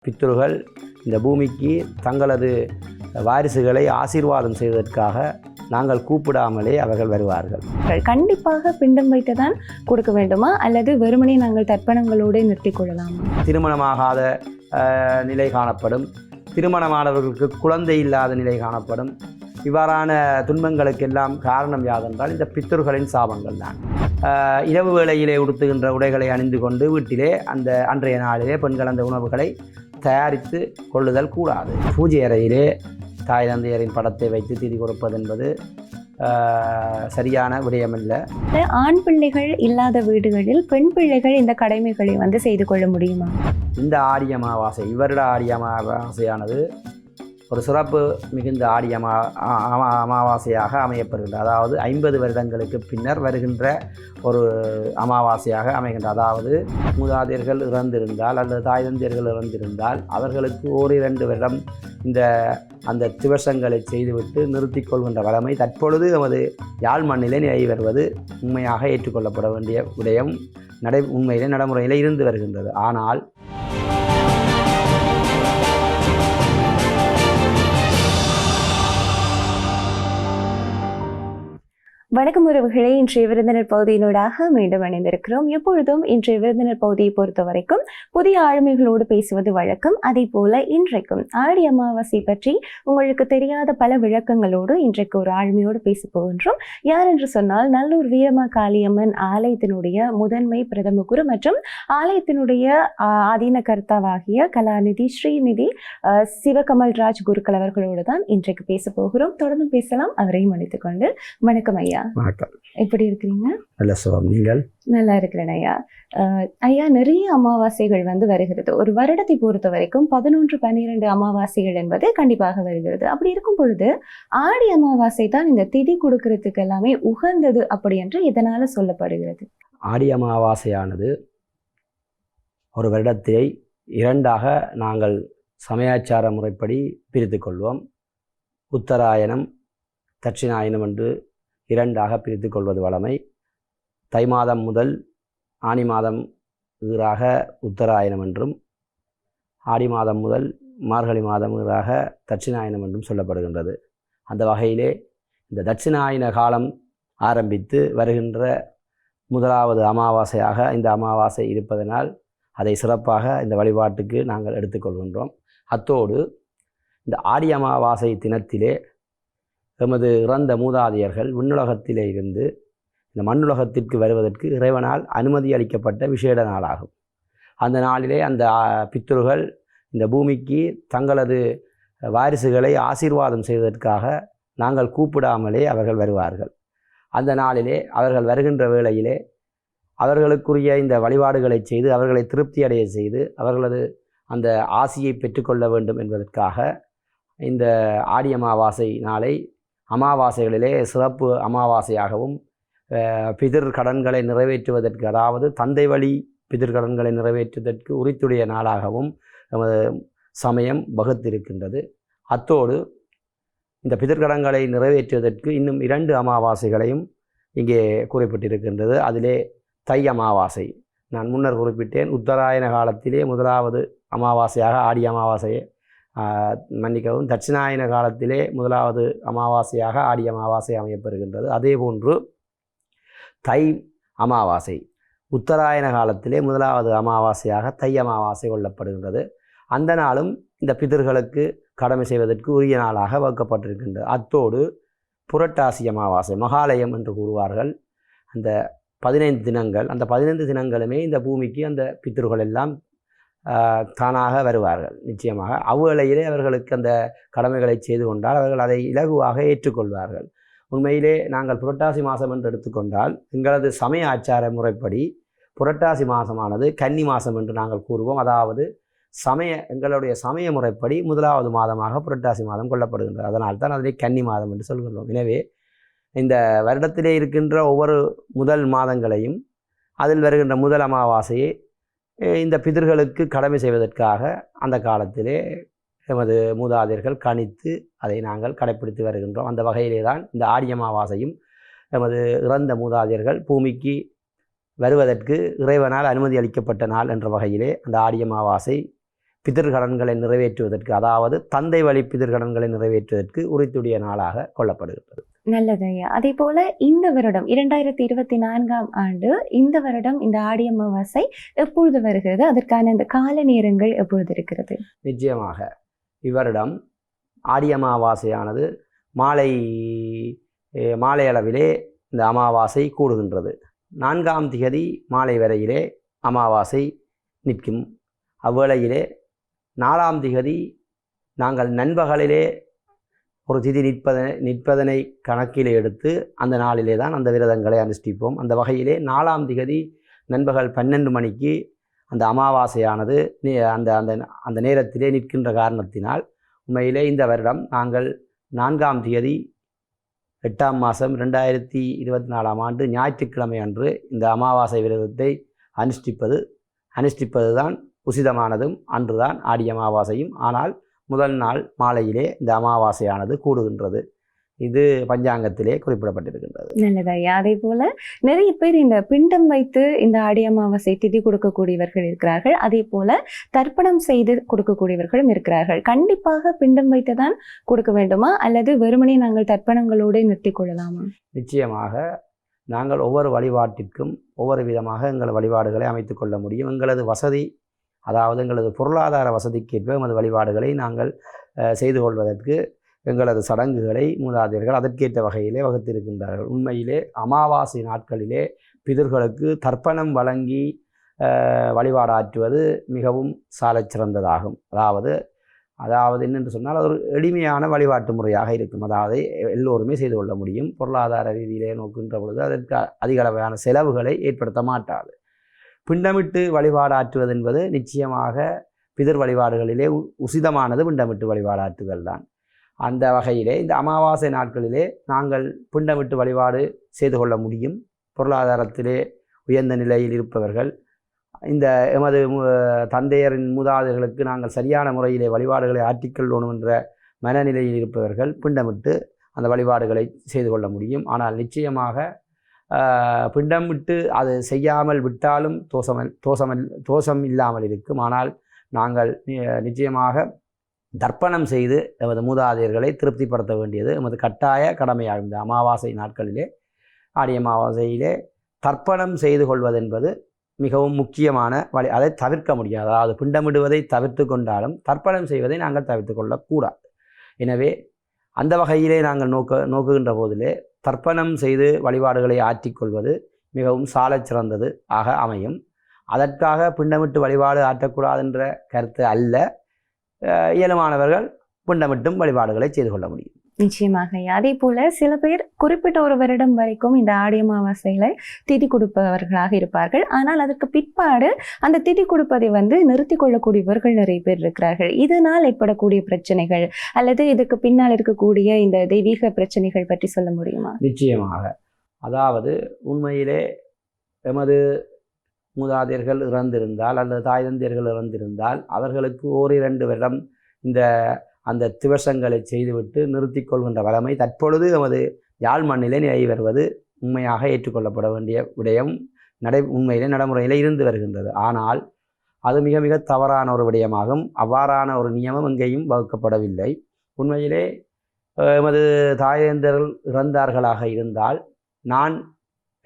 பித்ருகள் இந்த பூமிக்கு தங்களது வாரிசுகளை ஆசீர்வாதம் செய்வதற்காக நாங்கள் கூப்பிடாமலே அவர்கள் வருவார்கள். கண்டிப்பாக பிண்டம் வைத்து தான் கொடுக்க வேண்டுமா அல்லது வெறுமனே நாங்கள் தர்ப்பணங்களோடு நிறுத்திக் கொள்ளலாமா? திருமணமாகாத நிலை காணப்படும், திருமணமானவர்களுக்கு குழந்தை இல்லாத நிலை காணப்படும். இவ்வாறான துன்பங்களுக்கெல்லாம் காரணம் யாதென்றால் இந்த பித்ருகளின் சாபங்கள் தான். இரவு வேளையிலே உடுத்துகின்ற உடைகளை அணிந்து கொண்டு வீட்டிலே அந்த அன்றைய நாளிலே பெண்கள் அந்த உணவுகளை தயாரித்து கொள்ளுதல் கூடாது. பூஜை அறையிலே தாய் தந்தையரின் படத்தை வைத்து திதி கொடுப்பது என்பது சரியான விடயமல்ல. ஆண் பிள்ளைகள் இல்லாத வீடுகளில் பெண் பிள்ளைகள் இந்த கடமைகளை செய்து கொள்ள முடியுமா? இந்த ஆடி அமாவாசை, இவருட ஆடி அமாவாசையானது ஒரு சிறப்பு மிகுந்த ஆடி அமாவாசையாக அமையப்படுகின்றது. அதாவது 50 வருடங்களுக்கு பின்னர் வருகின்ற ஒரு அமாவாசையாக அமைகின்றது. அதாவது மூதாதையர்கள் இறந்திருந்தால் அல்லது தாய் தந்தையர்கள் இறந்திருந்தால் அவர்களுக்கு 1-2 வருடம் அந்த திவசங்களை செய்துவிட்டு நிறுத்திக் கொள்கின்ற வளமை தற்பொழுது நமது யாழ் மண்ணிலே நிலை வருவது உண்மையாக ஏற்றுக்கொள்ளப்பட வேண்டிய விடயம் உண்மையிலே நடைமுறையில் இருந்து வருகின்றது. ஆனால் வணக்கம் உறவுகளே, இன்றைய விருந்தினர் பகுதியினூடாக மீண்டும் இணைந்திருக்கிறோம். எப்பொழுதும் இன்றைய விருந்தினர் பகுதியை பொறுத்த வரைக்கும் புதிய ஆளுமைகளோடு பேசுவது வழக்கம். அதே போல இன்றைக்கும் ஆடி அமாவாசை பற்றி உங்களுக்கு தெரியாத பல விளக்கங்களோடு இன்றைக்கு ஒரு ஆளுமையோடு பேச போகின்றோம். யார் என்று சொன்னால், நல்லூர் வீரமா காளியம்மன் ஆலயத்தினுடைய முதன்மை பிரதம குரு மற்றும் ஆலயத்தினுடைய ஆதீன கர்த்தாவாகிய கலாநிதி ஸ்ரீநிதி சிவகமல்ராஜ் குருக்கள் அவர்களோடு தான் இன்றைக்கு பேச போகிறோம். தொடர்ந்து பேசலாம். அவரையும் அழைத்துக் கொண்டு. வணக்கம் ஐயா. வணக்கம். எப்படி இருக்கிறீங்க? நல்ல சுகம். நீங்கள்? நல்லா இருக்கிறேன் ஐயா. ஐயா, நிறைய அமாவாசைகள் வருகிறது. ஒரு வருடத்தை பொறுத்த வரைக்கும் 11-12 அமாவாசைகள் என்பது கண்டிப்பாக வருகிறது. அப்படி இருக்கும் பொழுது ஆடி அமாவாசை தான் இந்த திதி கொடுக்கறதுக்கு எல்லாமே உகந்தது அப்படி என்று இதனால சொல்லப்படுகிறது. ஆடி அமாவாசையானது ஒரு வருடத்தை 2ஆக நாங்கள் சமயாச்சார முறைப்படி பிரித்து கொள்வோம். உத்தராயணம், தட்சிணாயனம் என்று 2ஆக பிரித்து கொள்வது வழமை. தை மாதம் முதல் ஆனி மாதம் ஈறாக உத்தராயணம் என்றும், ஆடி மாதம் முதல் மார்கழி மாதம் ஈறாக தட்சிணாயனம் என்றும் சொல்லப்படுகின்றது. அந்த வகையிலே இந்த தட்சிணாயன காலம் ஆரம்பித்து வருகின்ற முதலாவது அமாவாசையாக இந்த அமாவாசை இருப்பதனால் அதை சிறப்பாக இந்த வழிபாட்டுக்கு நாங்கள் எடுத்துக்கொள்கின்றோம். அத்தோடு இந்த ஆடி அமாவாசை தினத்திலே எமது இறந்த மூதாதையர்கள் விண்ணுலகத்திலே இருந்து இந்த மண்ணுலகத்திற்கு வருவதற்கு இறைவனால் அனுமதி அளிக்கப்பட்ட விசேட நாளாகும். அந்த நாளிலே அந்த பித்ருகள் இந்த பூமிக்கு தங்களது வாரிசுகளை ஆசீர்வாதம் செய்வதற்காக நாங்கள் கூப்பிடாமலே அவர்கள் வருவார்கள். அந்த நாளிலே அவர்கள் வருகின்ற வேளையிலே அவர்களுக்குரிய இந்த வழிபாடுகளை செய்து அவர்களை திருப்தி அடைய செய்து அவர்களது அந்த ஆசியை பெற்றுக்கொள்ள வேண்டும் என்பதற்காக இந்த ஆடி அமாவாசை நாளை அமாவாசைகளிலே சிறப்பு அமாவாசையாகவும், பிதிர் கடன்களை நிறைவேற்றுவதற்கு, அதாவது தந்தை வழி பிதிர் கடன்களை நிறைவேற்றுவதற்கு உரித்துடைய நாளாகவும் நமது சமயம் வகுத்திருக்கின்றது. அத்தோடு இந்த பிதிர்கடன்களை நிறைவேற்றுவதற்கு இன்னும் 2 அமாவாசைகளையும் இங்கே குறிப்பிட்டிருக்கின்றது. அதிலே தை அமாவாசை நான் முன்னர் குறிப்பிட்டேன். உத்தராயண காலத்திலே முதலாவது அமாவாசையாக ஆடி அமாவாசையை மன்னிக்கவும், தட்சிணாயன காலத்திலே முதலாவது அமாவாசையாக ஆடி அமாவாசை அமையப்பெறுகின்றது. அதே போன்று தை அமாவாசை உத்தராயண காலத்திலே முதலாவது அமாவாசையாக தை அமாவாசை கொள்ளப்படுகின்றது. அந்த நாளும் இந்த பிதர்களுக்கு கடமை செய்வதற்கு உரிய நாளாக வகுக்கப்பட்டிருக்கின்றது. அத்தோடு புரட்டாசி அமாவாசை, மகாலயம் என்று கூறுவார்கள். அந்த 15 தினங்கள், அந்த 15 தினங்களுமே இந்த பூமிக்கு அந்த பித்ருகள் எல்லாம் தானாக வருவார்கள். நிச்சயமாக அவ்வேளையிலே அவர்களுக்கு அந்த கடமைகளை செய்து கொண்டால் அவர்கள் அதை இலகுவாக ஏற்றுக்கொள்வார்கள். உண்மையிலே நாங்கள் புரட்டாசி மாதம் என்று எடுத்துக்கொண்டால் எங்களது சமய ஆச்சார முறைப்படி புரட்டாசி மாதமானது கன்னி மாதம் என்று நாங்கள் கூறுவோம். அதாவது எங்களுடைய சமய முறைப்படி முதலாவது மாதமாக புரட்டாசி மாதம் கொள்ளப்படுகின்றது. அதனால் தான் அதனை கன்னி மாதம் என்று சொல்கின்றோம். எனவே இந்த வருடத்திலே இருக்கின்ற ஒவ்வொரு முதல் மாதங்களையும் அதில் வருகின்ற முதல் அமாவாசையை இந்த பிதர்களுக்கு கடமை செய்வதற்காக அந்த காலத்திலே எமது மூதாதையர்கள் கணித்து அதை நாங்கள் கடைப்பிடித்து வருகின்றோம். அந்த வகையிலே தான் இந்த ஆடி அமாவாசையும் எமது இறந்த மூதாதையர்கள் பூமிக்கு வருவதற்கு இறைவனால் அனுமதி அளிக்கப்பட்ட நாள் என்ற வகையிலே அந்த ஆடி அமாவாசை பிதிர்கடன்களை நிறைவேற்றுவதற்கு, அதாவது தந்தை வழி பிதிர்கடன்களை நிறைவேற்றுவதற்கு உரித்துடைய நாளாக கொள்ளப்படுகின்றது. நல்லது ஐயா. அதே போல இந்த வருடம் 2024ஆம் ஆண்டு இந்த வருடம் இந்த ஆடி அமாவாசை எப்பொழுது வருகிறது? அதற்கான இந்த கால நேரங்கள் எப்பொழுது இருக்கிறது? நிச்சயமாக இவ்வருடம் ஆடி அமாவாசையானது மாலை அளவிலே இந்த அமாவாசை கூடுகின்றது. 4ஆம் திகதி மாலை வரையிலே அமாவாசை நிற்கும். அவ்வேளையிலே 4ஆம் திகதி நாங்கள் நண்பகலிலே ஒரு திதி நிற்பதனை கணக்கிலே எடுத்து அந்த நாளிலே தான் அந்த விரதங்களை அனுஷ்டிப்போம். அந்த வகையிலே 4ஆம் திகதி நண்பகல் 12 மணிக்கு அந்த அமாவாசையானது அந்த அந்த அந்த நேரத்திலே நிற்கின்ற காரணத்தினால் உண்மையிலே இந்த வருடம் நாங்கள் 4ஆம் திகதி 8ஆம் மாதம் 2024ஆம் ஆண்டு ஞாயிற்றுக்கிழமை அன்று இந்த அமாவாசை விரதத்தை அனுஷ்டிப்பது தான் உசிதமானதும் அன்றுதான் ஆடி அமாவாசையும். ஆனால் முதல் நாள் மாலையிலே இந்த அமாவாசையானது கூடுகின்றது. இது பஞ்சாங்கத்திலே குறிப்பிடப்பட்டிருக்கின்றது. நல்லது ஐயா. அதே போல நிறைய பேர் இந்த பிண்டம் வைத்து இந்த ஆடி அமாவாசை திதி கொடுக்கக்கூடியவர்கள் இருக்கிறார்கள். அதே போல தர்ப்பணம் செய்து கொடுக்கக்கூடியவர்களும் இருக்கிறார்கள். கண்டிப்பாக பிண்டம் வைத்து தான் கொடுக்க வேண்டுமா அல்லது வெறுமனே நாங்கள் தர்ப்பணங்களோடு நிறுத்திக் கொள்ளலாமா? நிச்சயமாக நாங்கள் ஒவ்வொரு வழிபாட்டிற்கும் ஒவ்வொரு விதமாக எங்கள் வழிபாடுகளை அமைத்துக் கொள்ள முடியும். எங்களது வசதி, அதாவது எங்களது பொருளாதார வசதிக்கேற்ப எமது வழிபாடுகளை நாங்கள் செய்து கொள்வதற்கு எங்களது சடங்குகளை மூதாதையர்கள் அதற்கேற்ற வகையிலே வகுத்திருக்கின்றார்கள். உண்மையிலே அமாவாசை நாட்களிலே பிதர்களுக்கு தர்ப்பணம் வழங்கி வழிபாடாற்றுவது மிகவும் சாலச் சிறந்ததாகும். அதாவது என்னென்று சொன்னால் அது ஒரு எளிமையான வழிபாட்டு முறையாக இருக்கும். அதாவது எல்லோருமே செய்து கொள்ள முடியும். பொருளாதார ரீதியிலே நோக்கின்ற பொழுது அதற்கு அதிகளவான செலவுகளை ஏற்படுத்த மாட்டாது. பிண்டமிட்டு வழிபாடாற்றுவது என்பது நிச்சயமாக பிதர் வழிபாடுகளிலே உசிதமானது பிண்டமிட்டு வழிபாடாற்றுதல் தான். அந்த வகையிலே இந்த அமாவாசை நாட்களிலே நாங்கள் பிண்டமிட்டு வழிபாடு செய்து கொள்ள முடியும். பொருளாதாரத்திலே உயர்ந்த நிலையில் இருப்பவர்கள், இந்த எமது தந்தையரின் மூதாதையர்களுக்கு நாங்கள் சரியான முறையிலே வழிபாடுகளை ஆற்றிக்கொள்ளணும் என்ற மனநிலையில் இருப்பவர்கள் பிண்டமிட்டு அந்த வழிபாடுகளை செய்து கொள்ள முடியும். ஆனால் நிச்சயமாக பிண்டமிட்டு அது செய்யாமல் விட்டாலும் தோஷம் இல்லாமல் இருக்கும். ஆனால் நாங்கள் நிச்சயமாக தர்ப்பணம் செய்து எமது மூதாதையர்களை திருப்திப்படுத்த வேண்டியது எமது கட்டாய கடமையாகும். இந்த அமாவாசை நாட்களிலே, ஆடி அமாவாசையிலே தர்ப்பணம் செய்து கொள்வதென்பது மிகவும் முக்கியமான வழி. அதை தவிர்க்க முடியாது. அதாவது பிண்டமிடுவதை தவிர்த்து கொண்டாலும் தர்ப்பணம் செய்வதை நாங்கள் தவிர்த்து கொள்ளக்கூடாது. எனவே அந்த வகையிலே நாங்கள் நோக்குகின்ற போதிலே தர்ப்பணம் செய்து வழிபாடுகளை ஆற்றிக்கொள்வது மிகவும் சாலச் சிறந்தது ஆக அமையும். அதற்காக பிண்டமிட்டு வழிபாடு ஆற்றக்கூடாதுன்ற கருத்து அல்ல. இயலுமானவர்கள் பிண்டமிட்டும் வழிபாடுகளை செய்து கொள்ள முடியும். நிச்சயமாக. அதே போல சில பேர் குறிப்பிட்ட ஒரு வருடம் வரைக்கும் இந்த ஆடி அமாவாசையில திதி கொடுப்பவர்களாக இருப்பார்கள். ஆனால் அதற்கு பிற்பாடு அந்த திதி கொடுப்பதை நிறுத்தி கொள்ளக்கூடியவர்கள் நிறைய பேர் இருக்கிறார்கள். இதனால் ஏற்படக்கூடிய பிரச்சனைகள் அல்லது இதுக்கு பின்னால் இருக்கக்கூடிய இந்த தெய்வீக பிரச்சனைகள் பற்றி சொல்ல முடியுமா? நிச்சயமாக. அதாவது உண்மையிலே எமது மூதாதையர்கள் இறந்திருந்தால் அல்லது தாய் தந்தையர்கள் இறந்திருந்தால் அவர்களுக்கு 1-2 வருடம் அந்த திவசங்களை செய்துவிட்டு நிறுத்தி கொள்கின்ற வளமை தற்பொழுது நமது யாழ் மண்ணிலே நிலை வருவது உண்மையாக ஏற்றுக்கொள்ளப்பட வேண்டிய விடயம் உண்மையிலே நடைமுறையில் இருந்து வருகின்றது. ஆனால் அது மிக மிக தவறான ஒரு விடயமாகும். அவ்வாறான ஒரு நியமம் எங்கேயும் வகுக்கப்படவில்லை. உண்மையிலே எமது தாய் தந்தையர்கள் இறந்தார்களாக இருந்தால் நான்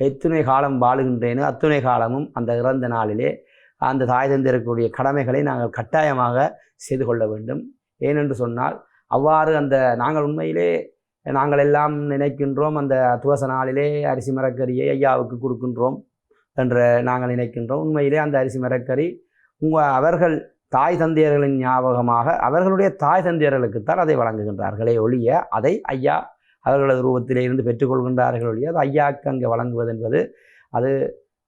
எத்துணை காலம் வாழுகின்றேனோ அத்துணை காலமும் அந்த இறந்த நாளிலே அந்த தாய் தந்தையர்களுடைய கடமைகளை நாங்கள் கட்டாயமாக செய்து கொள்ள வேண்டும். ஏனென்று சொன்னால் அவ்வாறு நாங்கள் உண்மையிலே நாங்கள் எல்லாம் நினைக்கின்றோம் அந்த துவச நாளிலே அரிசி மரக்கறியை ஐயாவுக்கு கொடுக்கின்றோம் என்று நாங்கள் நினைக்கின்றோம். உண்மையிலே அந்த அரிசி மரக்கறி அவர்கள் தாய் தந்தையர்களின் ஞாபகமாக அவர்களுடைய தாய் தந்தையர்களுக்குத்தான் அதை வழங்குகின்றார்களே ஒழிய அதை ஐயா அவர்களது ரூபத்திலே இருந்து பெற்றுக்கொள்கின்றார்கள் ஒழிய அது ஐயாவுக்கு அங்கே வழங்குவது என்பது அது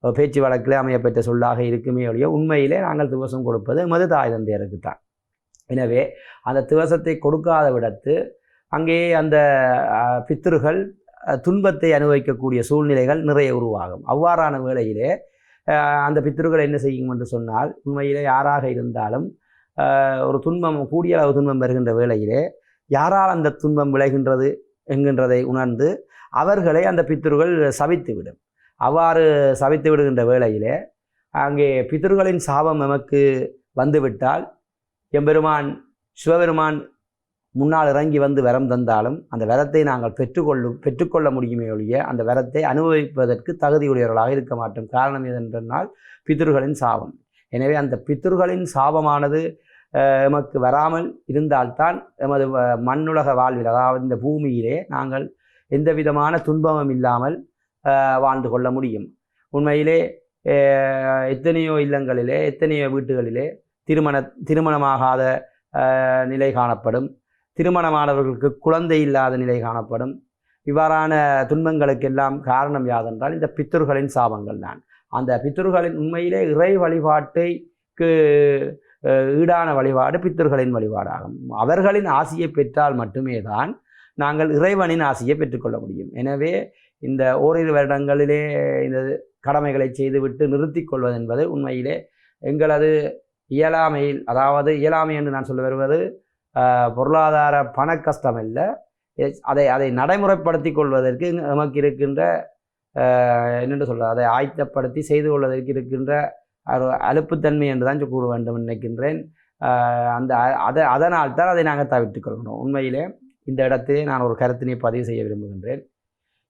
பேச்சு வழக்கிலே அமையப்பெற்ற சொல்லாக இருக்குமே ஒழிய உண்மையிலே நாங்கள் திவசம் கொடுப்பது எமது தாய் தந்தையருக்குத்தான். எனவே அந்த திவசத்தை கொடுக்காத விடத்து அங்கே அந்த பித்ருகள் துன்பத்தை அனுபவிக்கக்கூடிய சூழ்நிலைகள் நிறைய உருவாகும். அவ்வாறான வேளையிலே அந்த பித்ருகள் என்ன செய்யும் என்று சொன்னால் உண்மையிலே யாராக இருந்தாலும் ஒரு துன்பம் கூடிய அளவு துன்பம் வருகின்ற வேளையிலே யாரால் அந்த துன்பம் விளைகின்றது என்கின்றதை உணர்ந்து அவர்களை அந்த பித்ருகள் சபித்துவிடும். அவ்வாறு சபித்து விடுகின்ற வேளையிலே அங்கே பித்ருகளின் சாபம் நமக்கு வந்துவிட்டால் எம்பெருமான் சிவபெருமான் முன்னால் இறங்கி வந்து வரம் தந்தாலும் அந்த வரத்தை நாங்கள் பெற்றுக்கொள்ள முடியுமே ஒழிய அந்த வரத்தை அனுபவிப்பதற்கு தகுதியுடையவர்களாக இருக்க மாட்டோம். காரணம் எதென்றால் பித்ருகளின் சாபம். எனவே அந்த பித்ருகளின் சாபமானது எமக்கு வராமல் இருந்தால்தான் எமது மண்ணுலக வாழ்வில், அதாவது இந்த பூமியிலே நாங்கள் எந்த விதமான துன்பமும் இல்லாமல் வாழ்ந்து கொள்ள முடியும். உண்மையிலே எத்தனையோ இல்லங்களிலே, எத்தனையோ வீட்டுகளிலே திருமணமாகாத நிலை காணப்படும், திருமணமானவர்களுக்கு குழந்தை இல்லாத நிலை காணப்படும். இவ்வாறான துன்பங்களுக்கெல்லாம் காரணம் யாதென்றால் இந்த பித்ருகளின் சாபங்கள் தான். அந்த பித்ருகளின் உண்மையிலே இறை வழிபாட்டுக்கு ஈடான வழிபாடு பித்ருகளின் வழிபாடாகும். அவர்களின் ஆசியை பெற்றால் மட்டுமே தான் நாங்கள் இறைவனின் ஆசியை பெற்றுக்கொள்ள முடியும். எனவே இந்த ஓரிரு வருடங்களிலே இந்த கடமைகளை செய்துவிட்டு நிறுத்தி கொள்வது என்பது உண்மையிலே எங்களது இயலாமையில், அதாவது இயலாமை என்று நான் சொல்ல வருவது பொருளாதார பண கஷ்டம் இல்லை, அதை நடைமுறைப்படுத்தி கொள்வதற்கு நமக்கு இருக்கின்ற என்னென்று சொல்ல, அதை ஆயத்தப்படுத்தி செய்து கொள்வதற்கு இருக்கின்ற அலுப்புத்தன்மை என்று தான் கூற வேண்டும் நினைக்கின்றேன். அதனால் தான் அதை நாங்கள் தவிர்த்து கொள்கிறோம். உண்மையிலே இந்த இடத்திலே நான் ஒரு கருத்தினை பதிவு செய்ய விரும்புகின்றேன்.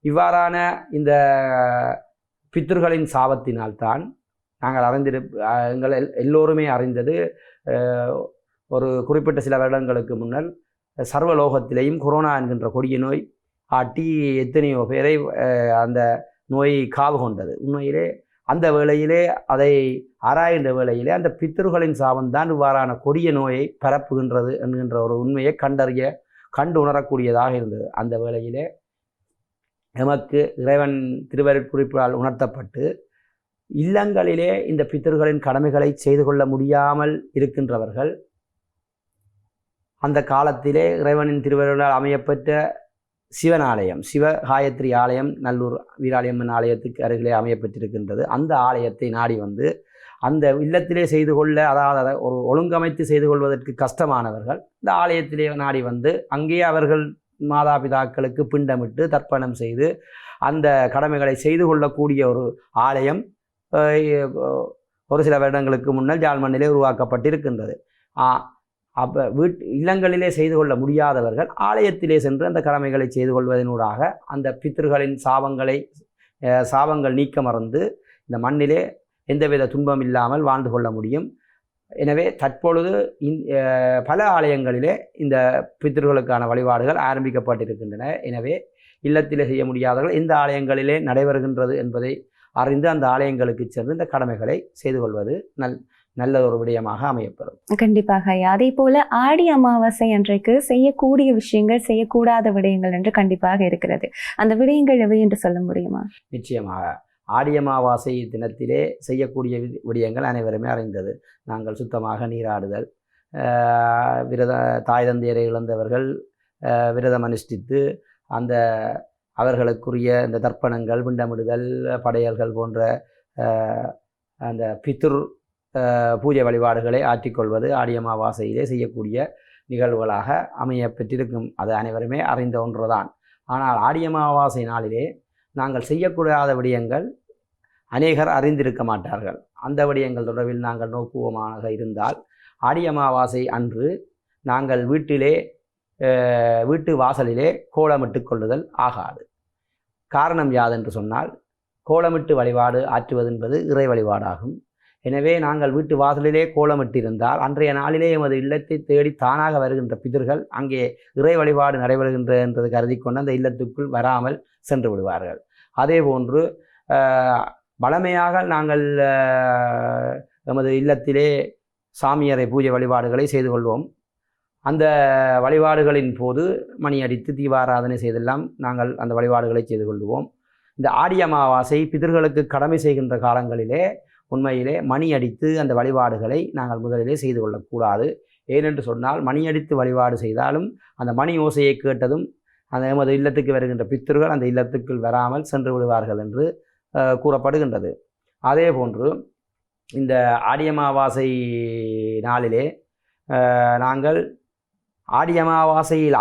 இவ்வாறான இந்த பித்ருகளின் சாபத்தினால்தான் நாங்கள் எங்கள் எல்லோருமே அறிந்தது, ஒரு குறிப்பிட்ட சில வருடங்களுக்கு முன்னர் சர்வலோகத்திலேயும் கொரோனா என்கின்ற கொடிய நோய் ஆட்டி எத்தனையோ பேரை அந்த நோய் காவு கொண்டது. உண்மையிலே அந்த வேளையிலே, அதை ஆராய்கின்ற வேளையிலே அந்த பித்ருகளின் சாபம்தான் இவ்வாறான கொடிய நோயை பரப்புகின்றது என்கின்ற ஒரு உண்மையை கண்டு உணரக்கூடியதாக இருந்தது. அந்த வேளையிலே எமக்கு இறைவன் திருவருட்குறிப்பால் உணர்த்தப்பட்டு இல்லங்களிலே இந்த பித்ருகளின் கடமைகளை செய்து கொள்ள முடியாமல் இருக்கின்றவர்கள் அந்த காலத்திலே இறைவனின் திருவருளால் அமையப்பெற்ற சிவன் ஆலயம், சிவகாயத்ரி ஆலயம், நல்லூர் வீராளியம்மன் ஆலயத்துக்கு அருகிலே அமையப்பட்டிருக்கின்றது. அந்த ஆலயத்தை நாடி வந்து அந்த இல்லத்திலே செய்து கொள்ள, அதாவது ஒரு ஒழுங்கமைத்து செய்து கொள்வதற்கு கஷ்டமானவர்கள் இந்த ஆலயத்திலே நாடி வந்து அங்கே அவர்கள் மாதாபிதாக்களுக்கு பிண்டமிட்டு தர்ப்பணம் செய்து அந்த கடமைகளை செய்து கொள்ளக்கூடிய ஒரு ஆலயம் ஒரு சில வருடங்களுக்கு முன்னர் ஜாழ்மண்ணிலே உருவாக்கப்பட்டிருக்கின்றது. அப்போ இல்லங்களிலே செய்து கொள்ள முடியாதவர்கள் ஆலயத்திலே சென்று அந்த கடமைகளை செய்து கொள்வதனூடாக அந்த பித்ருகளின் சாபங்கள் நீக்க மறந்து இந்த மண்ணிலே எந்தவித துன்பம் இல்லாமல் வாழ்ந்து கொள்ள முடியும். எனவே தற்பொழுது பல ஆலயங்களிலே இந்த பித்ருகளுக்கான வழிபாடுகள் ஆரம்பிக்கப்பட்டிருக்கின்றன. எனவே இல்லத்திலே செய்ய முடியாதவர்கள் இந்த ஆலயங்களிலே நடைபெறுகின்றது என்பதை அறிந்து அந்த ஆலயங்களுக்கு சென்று இந்த கடமைகளை செய்து கொள்வது நல்ல ஒரு விடயமாக அமையப்படும். கண்டிப்பாக. அதே போல ஆடி அமாவாசை அன்றைக்கு செய்யக்கூடிய விஷயங்கள், செய்யக்கூடாத விடயங்கள் என்று கண்டிப்பாக இருக்கிறது. அந்த விடயங்கள் எவை என்று சொல்ல முடியுமா? நிச்சயமாக. ஆடி அமாவாசை தினத்திலே செய்யக்கூடிய விடயங்கள் அனைவருமே அறிந்தது. நாங்கள் சுத்தமாக நீராடுதல், தாய் தந்தையரை இழந்தவர்கள் விரதம் அனுஷ்டித்து அந்த அவர்களுக்குரிய இந்த தர்ப்பணங்கள், பிண்டமிடுதல், படையல்கள் போன்ற அந்த பித்ரு பூஜை வழிபாடுகளை ஆற்றிக்கொள்வது ஆடி அமாவாசையிலே செய்யக்கூடிய நிகழ்வுகளாக அமைய பெற்றிருக்கும். அது அனைவருமே அறிந்த ஒன்றுதான். ஆனால் ஆடி அமாவாசை நாளிலே நாங்கள் செய்யக்கூடாத விடயங்கள் அநேகர் அறிந்திருக்க மாட்டார்கள். அந்த விடயங்கள் தொடர்பில் நாங்கள் நோக்குவமாக இருந்தால், ஆடி அமாவாசை அன்று நாங்கள் வீட்டு வாசலிலே கோலமிட்டு கொள்ளுதல் ஆகாது. காரணம் யாதென்று சொன்னால், கோலமிட்டு வழிபாடு ஆற்றுவது என்பது இறை வழிபாடாகும். எனவே நாங்கள் வீட்டு வாசலிலே கோலமிட்டிருந்தால் அன்றைய நாளிலே எமது இல்லத்தை தேடி தானாக வருகின்ற பிதர்கள் அங்கே இறை வழிபாடு நடைபெறுகின்ற என்பது கருதி கொண்டு அந்த இல்லத்துக்குள் வராமல் சென்று விடுவார்கள். அதே போன்று வழமையாக நாங்கள் எமது இல்லத்திலே சாமியறை பூஜை வழிபாடுகளை செய்து கொள்வோம். அந்த வழிபாடுகளின் போது மணி அடித்து தீபாராதனை செய்தெல்லாம் நாங்கள் அந்த வழிபாடுகளை செய்து கொள்வோம். இந்த ஆடி அமாவாசை பிதர்களுக்கு கடமை செய்கின்ற காலங்களிலே உண்மையிலே மணி அடித்து அந்த வழிபாடுகளை நாங்கள் முதலிலே செய்து கொள்ளக்கூடாது. ஏனென்று சொன்னால், மணி அடித்து வழிபாடு செய்தாலும் அந்த மணி ஓசையை கேட்டதும் அந்த எமது இல்லத்துக்கு வருகின்ற பித்தர்கள் அந்த இல்லத்துக்குள் வராமல் சென்று விடுவார்கள் என்று கூறப்படுகின்றது. அதே போன்று இந்த ஆடி அமாவாசை நாளிலே நாங்கள் ஆடி அமாவாசையில்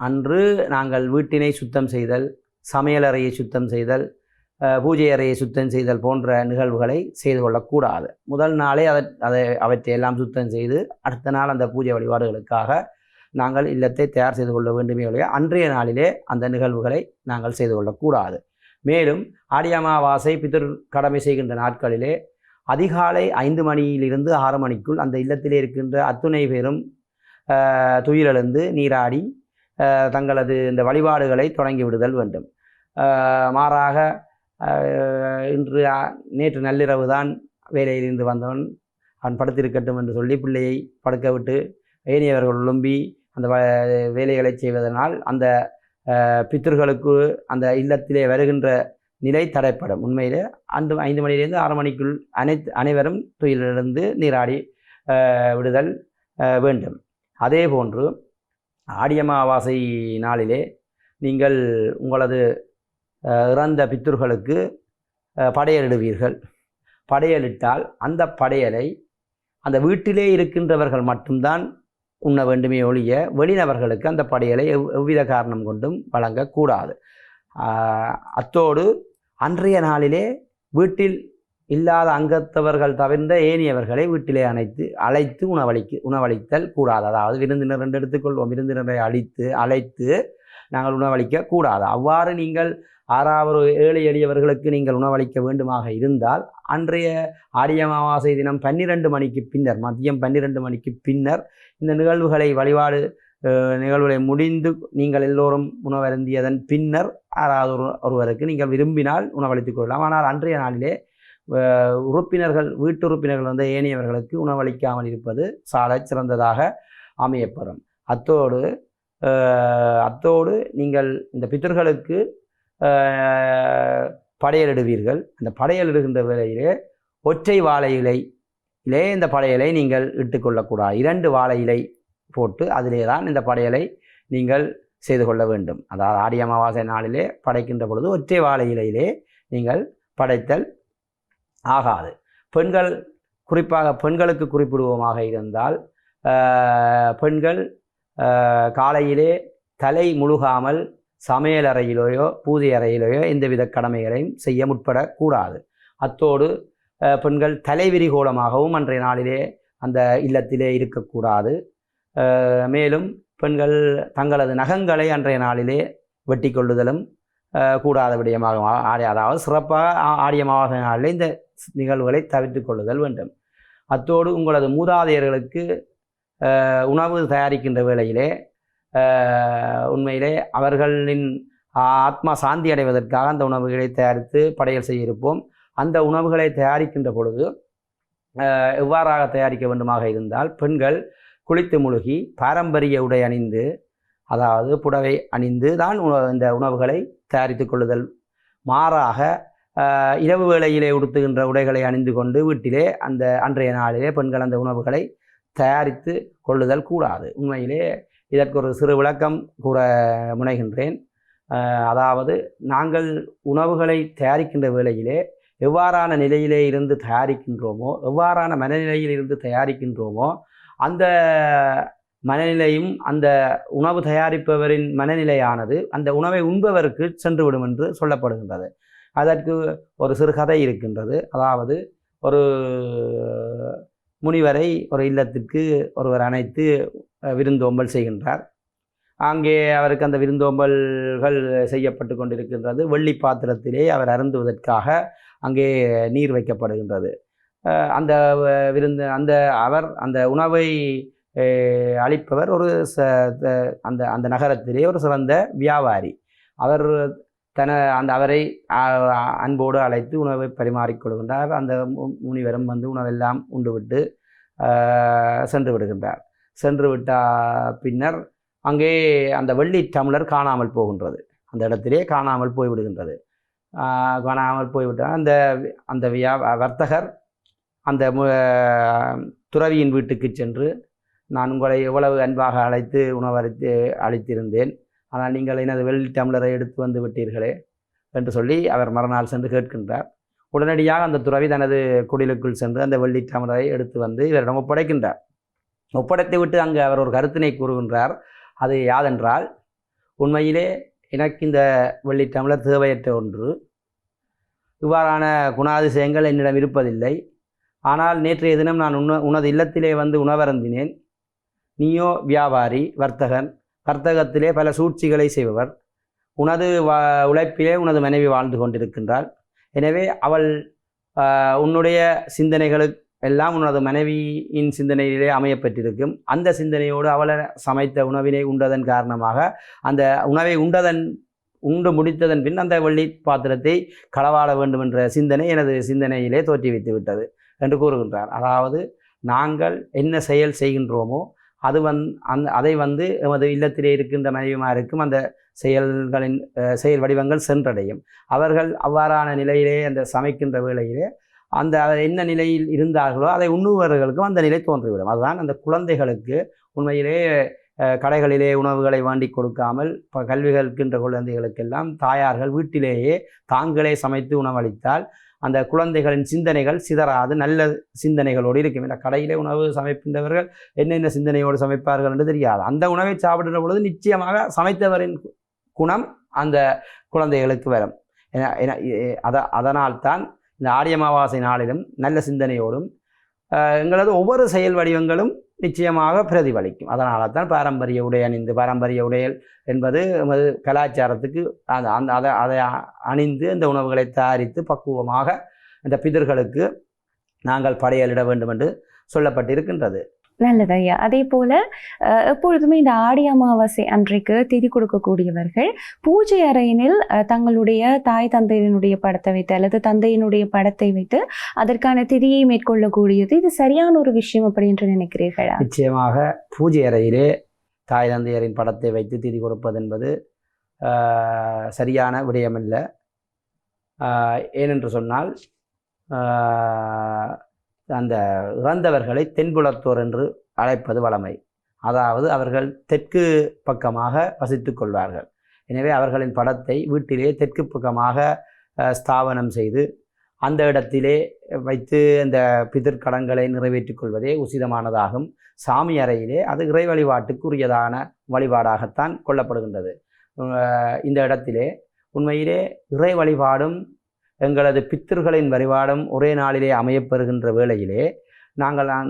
அன்று நாங்கள் வீட்டினை சுத்தம் செய்தல், சமையலறையை சுத்தம் செய்தல், பூஜை அறையை சுத்தம் செய்தல் போன்ற நிகழ்வுகளை செய்து கொள்ளக்கூடாது. முதல் நாளே அவற்றை எல்லாம் சுத்தம் செய்து அடுத்த நாள் அந்த பூஜை வழிபாடுகளுக்காக நாங்கள் இல்லத்தை தயார் செய்து கொள்ள வேண்டுமே ஒழிய அன்றைய நாளிலே அந்த நிகழ்வுகளை நாங்கள் செய்து கொள்ளக்கூடாது. மேலும் ஆடி அமாவாசை பிதர் கடமை செய்கின்ற நாட்களிலே அதிகாலை 5 மணியிலிருந்து 6 மணிக்குள் அந்த இல்லத்திலே இருக்கின்ற அத்துணை பேரும் துயிலெழுந்து நீராடி தங்களது இந்த வழிபாடுகளை தொடங்கி விடுதல் வேண்டும். மாறாக நேற்று நள்ளிரவு தான் வேலையிலிருந்து வந்தவன் அவன் படுத்திருக்கட்டும் என்று சொல்லி பிள்ளையை படுக்க விட்டு ஏனையவர்கள் எழும்பி அந்த வேலைகளை செய்வதனால் அந்த பித்தர்களுக்கு அந்த இல்லத்திலே வருகின்ற நிலை தடைப்படும். உண்மையிலே 5 மணியிலிருந்து 6 மணிக்குள் அனைவரும் துயிலிருந்து நீராடி விடுதல் வேண்டும். அதே போன்று ஆடி அமாவாசை நாளிலே நீங்கள் உங்களது இறந்த பித்தர்களுக்கு படையலிடுவீர்கள். படையலிட்டால் அந்த படையலை அந்த வீட்டிலே இருக்கின்றவர்கள் மட்டும்தான் உண்ண வேண்டுமே ஒழிய வெளிநபர்களுக்கு அந்த படையலை எவ்வித காரணம் கொண்டும் வழங்கக்கூடாது. அத்தோடு அன்றைய நாளிலே வீட்டில் இல்லாத அங்கத்தவர்கள் தவிர்ந்த ஏனையவர்களை வீட்டிலே அழைத்து உணவளித்தல் கூடாது. அதாவது விருந்தினர் என்று எடுத்துக்கொள்வோம். விருந்தினரை அழைத்து நாங்கள் உணவளிக்க கூடாது. அவ்வாறு நீங்கள் 6வது ஏழை எளியவர்களுக்கு நீங்கள் உணவளிக்க வேண்டுமாக இருந்தால் அன்றைய ஆடி அமாவாசை தினம் 12 மணிக்கு பின்னர், மதியம் 12 மணிக்கு பின்னர் இந்த நிகழ்வுகளை முடிந்து நீங்கள் எல்லோரும் உணவருந்தியதன் பின்னர் 6வது ஒருவருக்கு நீங்கள் விரும்பினால் உணவளித்துக் கொள்ளலாம். ஆனால் அன்றைய நாளிலே வீட்டு உறுப்பினர்கள் வந்து ஏனையவர்களுக்கு உணவளிக்காமல் இருப்பது சால சிறந்ததாக அமையப்பெறும். அத்தோடு நீங்கள் இந்த பித்தர்களுக்கு படையலிடுவீர்கள். அந்த படையலிடுகின்ற வேளையிலே ஒற்றை வாழை இலையிலே இந்த படையலை நீங்கள் இட்டுக்கொள்ளக்கூடாது. 2 வாழை இலை போட்டு அதிலே தான் இந்த படையலை நீங்கள் செய்து கொள்ள வேண்டும். அதாவது ஆடி அமாவாசை நாளிலே படைக்கின்ற பொழுது ஒற்றை வாழை இலையிலே நீங்கள் படைத்தல் ஆகாது. குறிப்பாக பெண்களுக்கு குறிப்பிடுவோமாக இருந்தால் பெண்கள் காலையிலே தலை முழுகாமல் சமையல் அறையிலேயோ பூஜை அறையிலேயோ எந்தவித கடமைகளையும் செய்ய முற்படக்கூடாது. அத்தோடு பெண்கள் தலைவிரிகோலமாகவும் அன்றைய நாளிலே அந்த இல்லத்திலே இருக்கக்கூடாது. மேலும் பெண்கள் தங்களது நகங்களை அன்றைய நாளிலே வெட்டி கொள்ளுதலும் கூடாத விடயமாக அதாவது சிறப்பாக ஆடி அமாவாசை நாளிலே இந்த நிகழ்வுகளை தவிர்த்து கொள்ளுதல் வேண்டும். அத்தோடு உங்களது மூதாதையர்களுக்கு உணவு தயாரிக்கின்ற வேளையிலே உண்மையிலே அவர்களின் ஆத்மா சாந்தி அடைவதற்காக அந்த உணவுகளை தயாரித்து படையல் செய்ய இருப்போம். அந்த உணவுகளை தயாரிக்கின்ற பொழுது எவ்வாறாக தயாரிக்க வேண்டுமாக இருந்தால் பெண்கள் குளித்து முழுகி பாரம்பரிய உடை அணிந்து, அதாவது புடவை அணிந்து தான் இந்த உணவுகளை தயாரித்து கொள்ளுதல். மாறாக இரவு வேளையிலே உடுத்துகின்ற உடைகளை அணிந்து கொண்டு வீட்டிலே அன்றைய நாளிலே பெண்கள் அந்த உணவுகளை தயாரித்து கொள்ளுதல் கூடாது. உண்மையிலே இதற்கு ஒரு சிறு விளக்கம் கூற முனைகின்றேன். அதாவது நாங்கள் உணவுகளை தயாரிக்கின்ற வேளையிலே எவ்வாறான நிலையிலே இருந்து தயாரிக்கின்றோமோ, எவ்வாறான மனநிலையில் இருந்து தயாரிக்கின்றோமோ, அந்த மனநிலையும் அந்த உணவு தயாரிப்பவரின் மனநிலையானது அந்த உணவை உண்பவருக்கு சென்றுவிடும் என்று சொல்லப்படுகின்றது. அதற்கு ஒரு சிறு கதை இருக்கின்றது. அதாவது ஒரு முனிவரை ஒரு இல்லத்திற்கு ஒருவர் அழைத்து விருந்தோம்பல் செய்கின்றார். அங்கே அவருக்கு அந்த விருந்தோம்பல்கள் செய்யப்பட்டு கொண்டிருக்கின்றது. வெள்ளி பாத்திரத்திலே அவர் அருந்துவதற்காக அங்கே நீர் வைக்கப்படுகின்றது. அந்த உணவை அளிப்பவர் ஒரு அந்த நகரத்திலே ஒரு சிறந்த வியாபாரி. அவர் அவரை அன்போடு அழைத்து உணவை பரிமாறிக்கொள்கின்றார். அந்த முனிவரும் வந்து உணவெல்லாம் உண்டுவிட்டு சென்று விடுகின்றார். சென்று விட்ட பின்னர் அங்கே அந்த வெள்ளி டம்ளர் காணாமல் போகின்றது. அந்த இடத்திலே காணாமல் போய்விடுகின்றது. காணாமல் போய்விட்டால் அந்த வர்த்தகர் அந்த துறவியின் வீட்டுக்கு சென்று, நான் உங்களை எவ்வளவு அன்பாக அழைத்து அளித்திருந்தேன், ஆனால் நீங்கள் எனது வெள்ளி டம்ளரை எடுத்து வந்து விட்டீர்களே என்று சொல்லி அவர் மறுநாள் சென்று கேட்கின்றார். உடனடியாக அந்த துறவி தனது குடிலுக்குள் சென்று அந்த வெள்ளி டம்ளரை எடுத்து வந்து இவரிடம் ஒப்படைக்கின்றார். ஒப்படைத்து விட்டு அங்கு அவர் ஒரு கருத்தினை கூறுகின்றார். அது யாதென்றால், உண்மையிலே எனக்கு இந்த வெள்ளி டம்ளர் தேவையற்ற ஒன்று. இவ்வாறான குணாதிசயங்கள் என்னிடம் இருப்பதில்லை. ஆனால் நேற்றைய தினம் நான் உனது இல்லத்திலே வந்து உணவருந்தினேன். நீயோ வியாபாரி, வர்த்தகத்திலே பல சூழ்ச்சிகளை செய்பவர். உனது உழைப்பிலே உனது மனைவி வாழ்ந்து கொண்டிருக்கின்றாள். எனவே அவள் உன்னுடைய சிந்தனைகளுக்கு எல்லாம் உனது மனைவியின் சிந்தனையிலே அமையப்பட்டிருக்கும். அந்த சிந்தனையோடு அவளை சமைத்த உணவினை உண்டதன் காரணமாக அந்த உணவை உண்டு முடித்ததன் பின் அந்த வெள்ளி பாத்திரத்தை களவாட வேண்டும் என்ற சிந்தனை எனது சிந்தனையிலே தோற்றுவித்து விட்டது என்று கூறுகின்றார். அதாவது நாங்கள் என்ன செயல் செய்கின்றோமோ அது அதை எமது இல்லத்திலே இருக்கின்ற மனைவிமாருக்கும் அந்த செயல் வடிவங்கள் சென்றடையும். அவர்கள் அவ்வாறான நிலையிலே அந்த சமைக்கின்ற வேளையிலே அந்த என்ன நிலையில் இருந்தார்களோ அதை உண்ணுபவர்களுக்கும் அந்த நிலை தோன்றிவிடும். அதுதான் அந்த குழந்தைகளுக்கு உண்மையிலே கடைகளிலே உணவுகளை வாண்டி கொடுக்காமல் கல்வி கற்கின்ற குழந்தைகளுக்கெல்லாம் தாயார்கள் வீட்டிலேயே தாங்களே சமைத்து உணவளித்தால் அந்த குழந்தைகளின் சிந்தனைகள் சிதறாது நல்ல சிந்தனைகளோடு இருக்கும். இந்த கடையிலே உணவு சமைக்கின்றவர்கள் என்னென்ன சிந்தனையோடு சமைப்பார்கள் என்று தெரியாது. அந்த உணவை சாப்பிடுற பொழுது நிச்சயமாக சமைத்தவரின் குணம் அந்த குழந்தைகளுக்கு வரும். அதனால்தான் இந்த ஆடி அமாவாசை நாளிலும் நல்ல சிந்தனையோடும் எங்களது ஒவ்வொரு செயல் வடிவங்களும் நிச்சயமாக பிரதிபலிக்கும். அதனால தான் பாரம்பரிய உடை அணிந்து, பாரம்பரிய உடையல் என்பது நமது கலாச்சாரத்துக்கு அதை அணிந்து அந்த உணவுகளை தயாரித்து பக்குவமாக அந்த பிதர்களுக்கு நாங்கள் படையலிட வேண்டும் என்று சொல்லப்பட்டிருக்கின்றது. நல்லது ஐயா. அதே போல எப்பொழுதுமே இந்த ஆடி அமாவாசை அன்றைக்கு திதி கொடுக்கக்கூடியவர்கள் பூஜை அறையினில் தங்களுடைய தாய் தந்தையினுடைய படத்தை வைத்து அல்லது தந்தையினுடைய படத்தை வைத்து அதற்கான திதியை மேற்கொள்ளக்கூடியது இது சரியான ஒரு விஷயம் அப்படி என்று நினைக்கிறீர்களா? நிச்சயமாக பூஜை அறையிலே தாய் தந்தையரின் படத்தை வைத்து திதி கொடுப்பது என்பது சரியான விடயமல்ல. ஏனென்று சொன்னால் அந்த இறந்தவர்களை தென்புலத்தோர் என்று அழைப்பது வழமை. அதாவது அவர்கள் தெற்கு பக்கமாக வசித்து கொள்வார்கள். எனவே அவர்களின் படத்தை வீட்டிலே தெற்கு பக்கமாக ஸ்தாபனம் செய்து அந்த இடத்திலே வைத்து அந்த பிதற்கடன்களை நிறைவேற்றிக் கொள்வதே உசிதமானதாகும். சாமி அறையிலே அது இறை வழிபாட்டுக்குரியதான வழிபாடாகத்தான் கொள்ளப்படுகின்றது. இந்த இடத்திலே உண்மையிலே இறை வழிபாடும் எங்களது பித்தர்களின் வழிபாடும் ஒரே நாளிலே அமையப்பெறுகின்ற வேளையிலே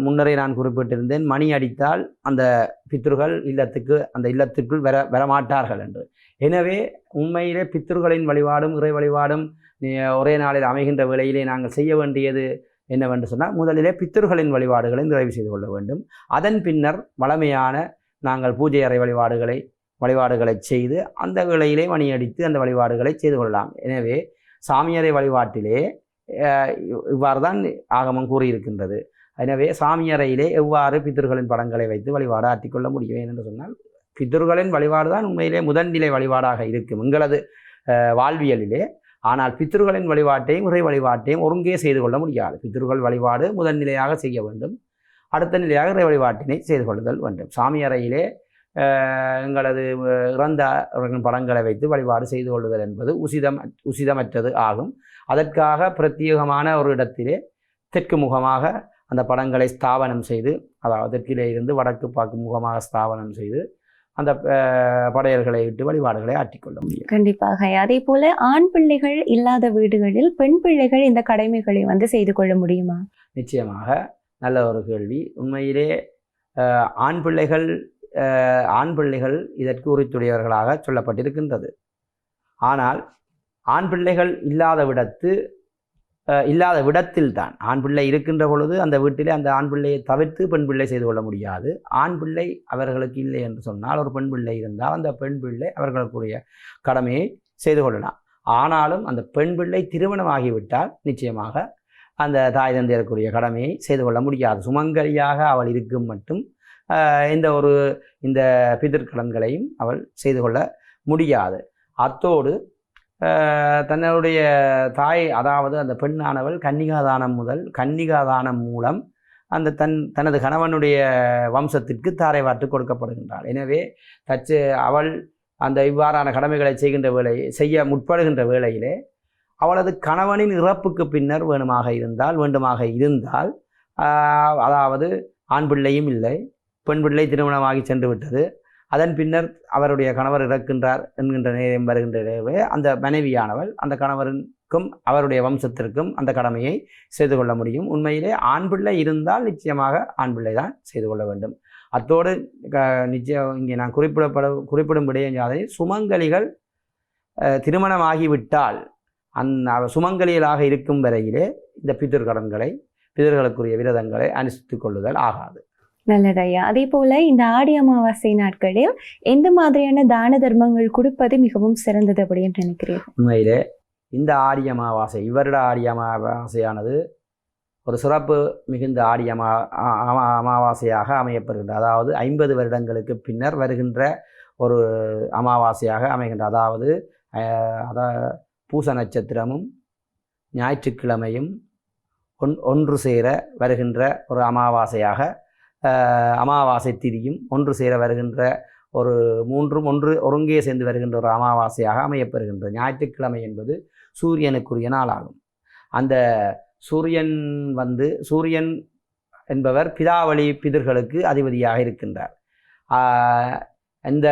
முன்னரே நான் குறிப்பிட்டிருந்தேன், மணி அடித்தால் அந்த பித்தர்கள் அந்த இல்லத்திற்குள் வரமாட்டார்கள் என்று. எனவே உண்மையிலே பித்தர்களின் வழிபாடும் இறை வழிபாடும் ஒரே நாளில் அமைகின்ற வேளையிலே நாங்கள் செய்ய வேண்டியது என்னவென்று சொன்னால், முதலிலே பித்தர்களின் வழிபாடுகளை நிறைவு செய்து கொள்ள வேண்டும். அதன் பின்னர் வழமையான நாங்கள் பூஜை அறை வழிபாடுகளை செய்து அந்த வேளையிலே மணி அடித்து அந்த வழிபாடுகளை செய்து கொள்ளலாம். எனவே சாமியறை வழிபாட்டிலே இவ்வாறு தான் ஆகமம் கூறியிருக்கின்றது. எனவே சாமியறையிலே எவ்வாறு பித்தர்களின் படங்களை வைத்து வழிபாடு ஆற்றிக்கொள்ள முடியும் என்று சொன்னால், பித்தர்களின் வழிபாடு தான் உண்மையிலே முதன்நிலை வழிபாடாக இருக்கும் எங்களது வாழ்வியலிலே. ஆனால் பித்தர்களின் வழிபாட்டையும் இறை வழிபாட்டையும் ஒருங்கே செய்து கொள்ள முடியாது. பித்தர்கள் வழிபாடு முதன்நிலையாக செய்ய வேண்டும், அடுத்த நிலையாக இறை வழிபாட்டினை செய்து கொள்ளுதல் வேண்டும். சாமியறையிலே எங்களது இறந்தவர்களின் படங்களை வைத்து வழிபாடு செய்து கொள்ளுதல் என்பது உசிதமற்றது ஆகும். அதற்காக பிரத்யேகமான ஒரு இடத்திலே தெற்கு முகமாக அந்த படங்களை ஸ்தாபனம் செய்து, அதாவது தெற்கிலே இருந்து வடக்கு பார்க்கும் முகமாக ஸ்தாபனம் செய்து அந்த படையல்களை இட்டு வழிபாடுகளை ஆற்றிக்கொள்ள முடியும். கண்டிப்பாக. அதே போல ஆண் பிள்ளைகள் இல்லாத வீடுகளில் பெண் பிள்ளைகள் இந்த கடமைகளை செய்து கொள்ள முடியுமா? நிச்சயமாக நல்ல ஒரு கேள்வி. உண்மையிலே ஆண் பிள்ளைகள் இதற்கு உரித்துடையவர்களாக சொல்லப்பட்டிருக்கின்றது. ஆனால் ஆண் பிள்ளைகள் இல்லாத விடத்தில்தான், ஆண் பிள்ளை இருக்கின்ற பொழுது அந்த வீட்டிலே அந்த ஆண் பிள்ளையை தவிர்த்து பெண் பிள்ளை செய்து கொள்ள முடியாது. ஆண் பிள்ளை அவர்களுக்கு இல்லை என்று சொன்னால் ஒரு பெண் பிள்ளை இருந்தால் அந்த பெண் பிள்ளை அவர்களுக்குரிய கடமையை செய்து கொள்ளலாம். ஆனாலும் அந்த பெண் பிள்ளை திருமணமாகிவிட்டால் நிச்சயமாக அந்த தாய் தந்தையருக்குரிய கடமையை செய்து கொள்ள முடியாது. சுமங்கலியாக அவள் இருக்கும் மட்டும் இந்த பிதற்கடன்களையும் அவள் செய்து கொள்ள முடியாது. அத்தோடு தன்னுடைய தாய், அதாவது அந்த பெண்ணானவள் கன்னிகாதானம் மூலம் அந்த தனது கணவனுடைய வம்சத்திற்கு தாரை வார்த்து கொடுக்கப்படுகின்றாள். எனவே அவள் அந்த இவ்வாறான கடமைகளை செய்ய முற்படுகின்ற வேளையிலே அவளது கணவனின் இறப்புக்கு பின்னர் வேண்டுமாக இருந்தால் அதாவது ஆண் பிள்ளையும் இல்லை, பெண் பிள்ளை திருமணமாகி சென்று விட்டது, அதன் பின்னர் அவருடைய கணவர் இறக்கின்றார் என்கின்ற நேரம் வருகின்ற அந்த மனைவியானவள் அந்த கணவரின் பிள்ளைகளுக்கும் அவருடைய வம்சத்திற்கும் அந்த கடமையை செய்து கொள்ள முடியும். உண்மையிலே ஆண் பிள்ளை இருந்தால் நிச்சயமாக ஆண் பிள்ளை தான் செய்து கொள்ள வேண்டும். அத்தோடு நிச்சயம் இங்கே நான் குறிப்பிடும் விடயஞ்சாதை சுமங்கலிகள் திருமணமாகிவிட்டால் சுமங்கலிகளாக இருக்கும் வரையிலே இந்த பிதர்களுக்குரிய விரதங்களை அனுஷ்டித்துக் கொள்ளுதல் ஆகாது. நல்லதையா. அதே போல இந்த ஆடி அமாவாசை நாட்களில் எந்த மாதிரியான தான தர்மங்கள் கொடுப்பது மிகவும் சிறந்தது அப்படின்னு நினைக்கிறீர்கள்? உண்மையிலே இந்த ஆடி அமாவாசை இவருட ஆடி அமாவாசையானது ஒரு சிறப்பு மிகுந்த ஆடி அமாவாசையாக அமையப்படுகின்றது. அதாவது 50 வருடங்களுக்கு பின்னர் வருகின்ற ஒரு அமாவாசையாக அமைகின்ற, அதாவது பூச நட்சத்திரமும் ஞாயிற்றுக்கிழமையும் ஒன்று சேர வருகின்ற ஒரு அமாவாசையாக, அமாவாசை திதியும் ஒன்று சேர வருகின்ற ஒரு மூன்றும் ஒருங்கே சேர்ந்து வருகின்ற ஒரு அமாவாசையாக அமையப்பெறுகின்றது. ஞாயிற்றுக்கிழமை என்பது சூரியனுக்குரிய நாளாகும். அந்த சூரியன் என்பவர் பிதாவளி பிதர்களுக்கு அதிபதியாக இருக்கின்றார். இந்த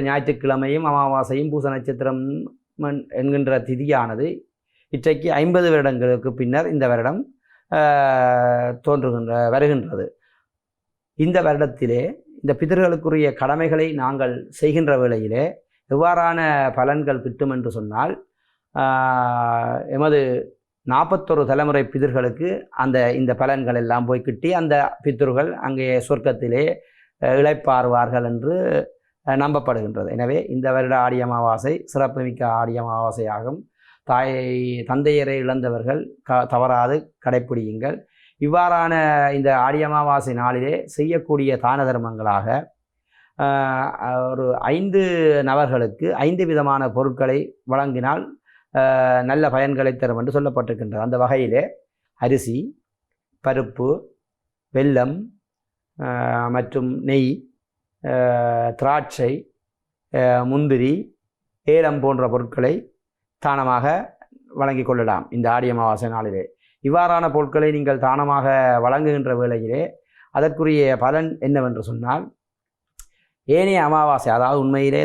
ஞாயிற்றுக்கிழமையும் அமாவாசையும் பூச நட்சத்திரம் என்கின்ற திதியானது இன்றைக்கு 50 வருடங்களுக்கு பின்னர் இந்த வருடம் வருகின்றது. இந்த வருடத்திலே இந்த பிதர்களுக்குரிய கடமைகளை நாங்கள் செய்கின்ற வேளையிலே எவ்வாறான பலன்கள் கிட்டும் என்று சொன்னால், எமது 41 தலைமுறை பிதர்களுக்கு இந்த பலன்கள் எல்லாம் போய் கிட்டி அந்த பித்தர்கள் அங்கே சொர்க்கத்திலே இளைப்பாறுவார்கள் என்று நம்பப்படுகின்றது. எனவே இந்த வருட ஆடி அமாவாசை சிறப்புமிக்க ஆடி அமாவாசையாகும். தந்தையரை இழந்தவர்கள் தவறாது கடைப்பிடியுங்கள். இவ்வாறான இந்த ஆடி அமாவாசை நாளிலே செய்யக்கூடிய தான தர்மங்களாக ஒரு 5 நபர்களுக்கு 5 விதமான பொருட்களை வழங்கினால் நல்ல பயன்களை தரும் என்று சொல்லப்பட்டிருக்கின்றது. அந்த வகையிலே அரிசி, பருப்பு, வெல்லம் மற்றும் நெய், திராட்சை, முந்திரி, ஏலம் போன்ற பொருட்களை தானமாக வழங்கி கொள்ளலாம் இந்த ஆடி அமாவாசை நாளிலே. இவ்வாறான பொருட்களை நீங்கள் தானமாக வழங்குகின்ற வேளையிலே அதற்குரிய பலன் என்னவென்று சொன்னால், ஏனைய அமாவாசை, அதாவது உண்மையிலே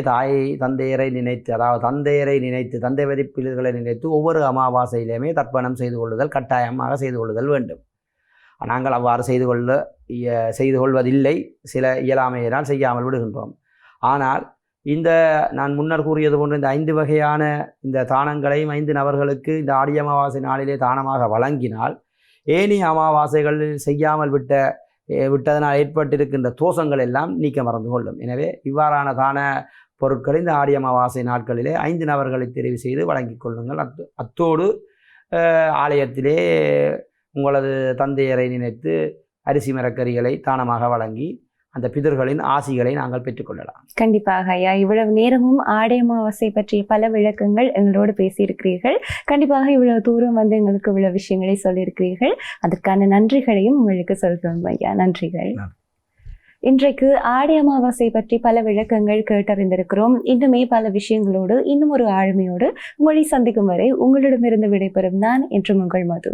தந்தையரை நினைத்து தந்தை வதிப்பில்களை நினைத்து ஒவ்வொரு அமாவாசையிலுமே தர்ப்பணம் செய்து கொள்ளுதல், கட்டாயமாக செய்து கொள்ளுதல் வேண்டும். நாங்கள் அவ்வாறு செய்து கொள்வதில்லை. சில இயலாமையினால் செய்யாமல் விடுகின்றோம். ஆனால் நான் முன்னர் கூறியது போன்ற இந்த 5 வகையான இந்த தானங்களையும் 5 நபர்களுக்கு இந்த ஆடி அமாவாசை நாளிலே தானமாக வழங்கினால் ஏனைய அமாவாசைகளில் செய்யாமல் விட்டதனால் ஏற்பட்டிருக்கின்ற தோஷங்கள் எல்லாம் நீக்க மறந்து கொள்ளும். எனவே இவ்வாறான தான பொருட்களை இந்த ஆடி அமாவாசை நாட்களிலே 5 நபர்களை தெரிவு செய்து வழங்கிக் கொள்ளுங்கள். அத்தோடு ஆலயத்திலே உங்களது தந்தையரை நினைத்து அரிசி மரக்கறிகளை தானமாக வழங்கி அந்த பிதர்களின் ஆசிகளை நாங்கள் பெற்றுக்கொள்ளலாம். கண்டிப்பாக ஐயா, இவ்வளவு நேரமும் ஆடி அமாவாசை பற்றிய பல விளக்கங்கள் எங்களோடு பேசியிருக்கிறீர்கள். கண்டிப்பாக இவ்வளவு தூரம் எங்களுக்கு இவ்வளவு விஷயங்களை சொல்லியிருக்கிறீர்கள். அதற்கான நன்றிகளையும் உங்களுக்கு சொல்கிறோம் ஐயா. நன்றிகள். இன்றைக்கு ஆடி அமாவாசை பற்றி பல விளக்கங்கள் கேட்டறிந்திருக்கிறோம். இன்னுமே பல விஷயங்களோடு இன்னும் ஒரு ஆளுமையோடு உங்களை சந்திக்கும் வரை உங்களிடமிருந்து விடைபெறும் நான் என்றும் உங்கள் மது.